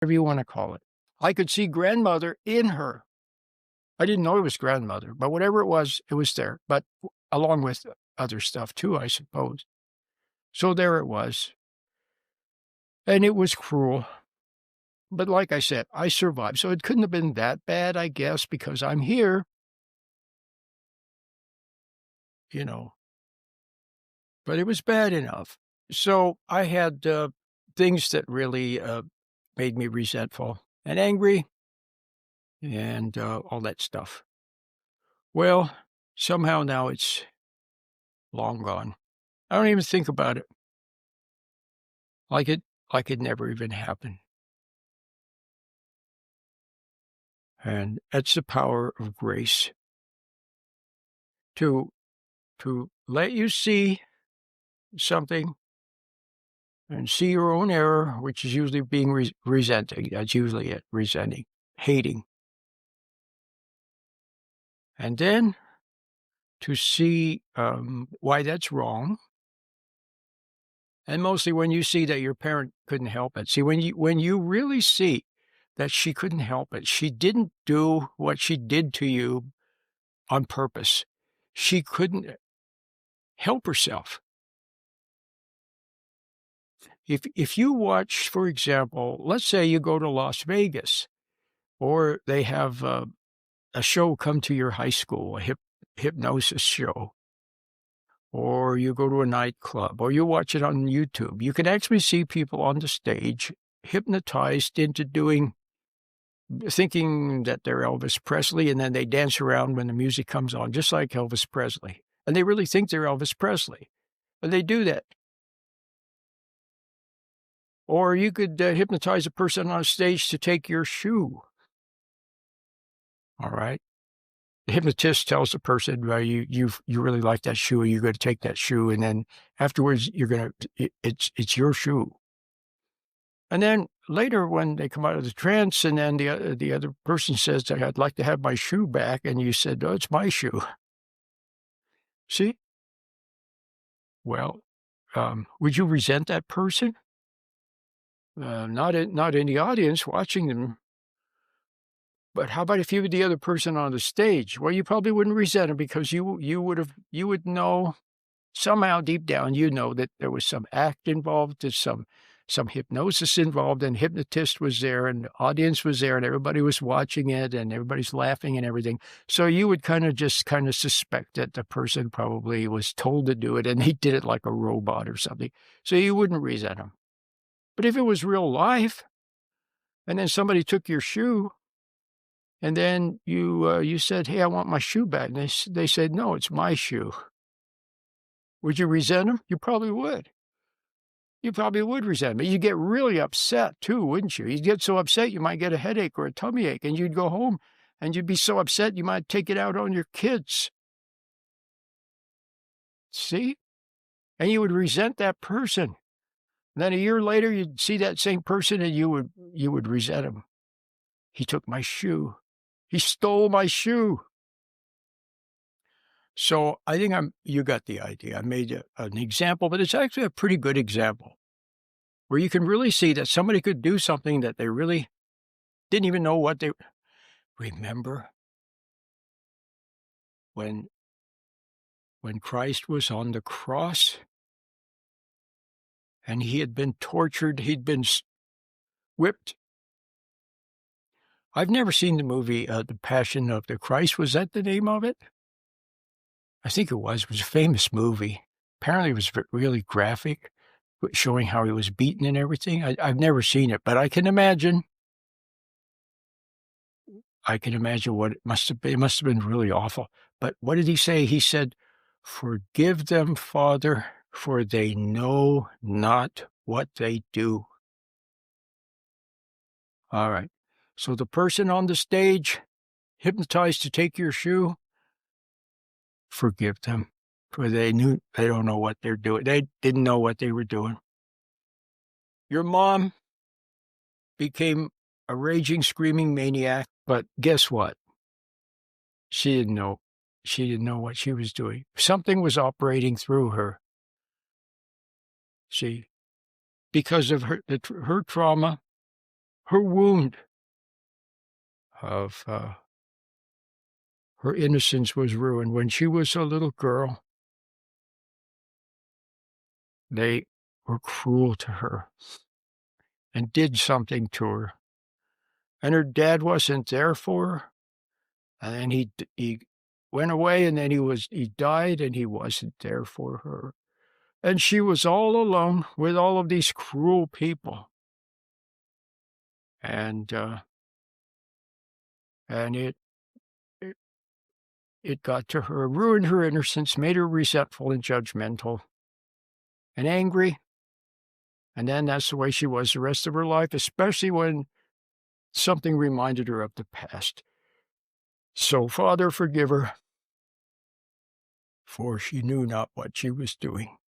whatever you want to call it. I could see grandmother in her. I didn't know it was grandmother, but whatever it was there, but along with other stuff too, I suppose. So there it was. And it was cruel. But like I said, I survived. So it couldn't have been that bad, I guess, because I'm here, you know. But it was bad enough. So I had things that really made me resentful and angry and all that stuff. Well, somehow now it's long gone. I don't even think about it. Like it never even happened. And that's the power of grace. To let you see something and see your own error, which is usually being resenting. That's usually it, resenting, hating. And then to see why that's wrong. And mostly when you see that your parent couldn't help it. See, when you really see that she couldn't help it, she didn't do what she did to you on purpose. She couldn't help herself. If you watch, for example, let's say you go to Las Vegas, or they have a show come to your high school, a hypnosis show, or you go to a nightclub, or you watch it on YouTube, you can actually see people on the stage hypnotized into thinking that they're Elvis Presley, and then they dance around when the music comes on, just like Elvis Presley. And they really think they're Elvis Presley. And they do that. Or you could hypnotize a person on stage to take your shoe. All right. The hypnotist tells the person, well, you really like that shoe, you're going to take that shoe, and then afterwards it's your shoe. And then later when they come out of the trance and then the other person says, I'd like to have my shoe back, and you said, oh, it's my shoe. See? Well, would you resent that person? Not in the audience watching them. But how about if you were the other person on the stage? Well, you probably wouldn't resent him because you would know somehow deep down, you know that there was some act involved, there's some hypnosis involved, and hypnotist was there, and the audience was there, and everybody was watching it, and everybody's laughing and everything. So you would kind of suspect that the person probably was told to do it, and he did it like a robot or something. So you wouldn't resent him. But if it was real life, and then somebody took your shoe, and then you said, hey, I want my shoe back, and they said, no, it's my shoe. Would you resent them? You probably would. You probably would resent them. You'd get really upset too, wouldn't you? You'd get so upset you might get a headache or a tummy ache, and you'd go home and you'd be so upset you might take it out on your kids. See? And you would resent that person. And then a year later, you'd see that same person and you would resent him. He took my shoe. He stole my shoe. So I think you got the idea. I made an example, but it's actually a pretty good example where you can really see that somebody could do something that they really didn't even know what they... Remember when Christ was on the cross and he had been tortured, he'd been whipped. I've never seen the movie The Passion of the Christ. Was that the name of it? I think it was. It was a famous movie. Apparently it was really graphic, showing how he was beaten and everything. I've never seen it, but I can imagine what it must have been. It must have been really awful. But what did he say? He said, forgive them, Father, for they know not what they do. All right. So the person on the stage, hypnotized to take your shoe, forgive them, for they don't know what they're doing. They didn't know what they were doing. Your mom became a raging, screaming maniac, but guess what? She didn't know. She didn't know what she was doing. Something was operating through her. See, because of her trauma, her wound of her innocence was ruined. When she was a little girl, they were cruel to her and did something to her. And her dad wasn't there for her. And then he went away, and then he died, and he wasn't there for her. And she was all alone with all of these cruel people. And it got to her, ruined her innocence, made her resentful and judgmental and angry. And then that's the way she was the rest of her life, especially when something reminded her of the past. So, Father, forgive her, for she knew not what she was doing.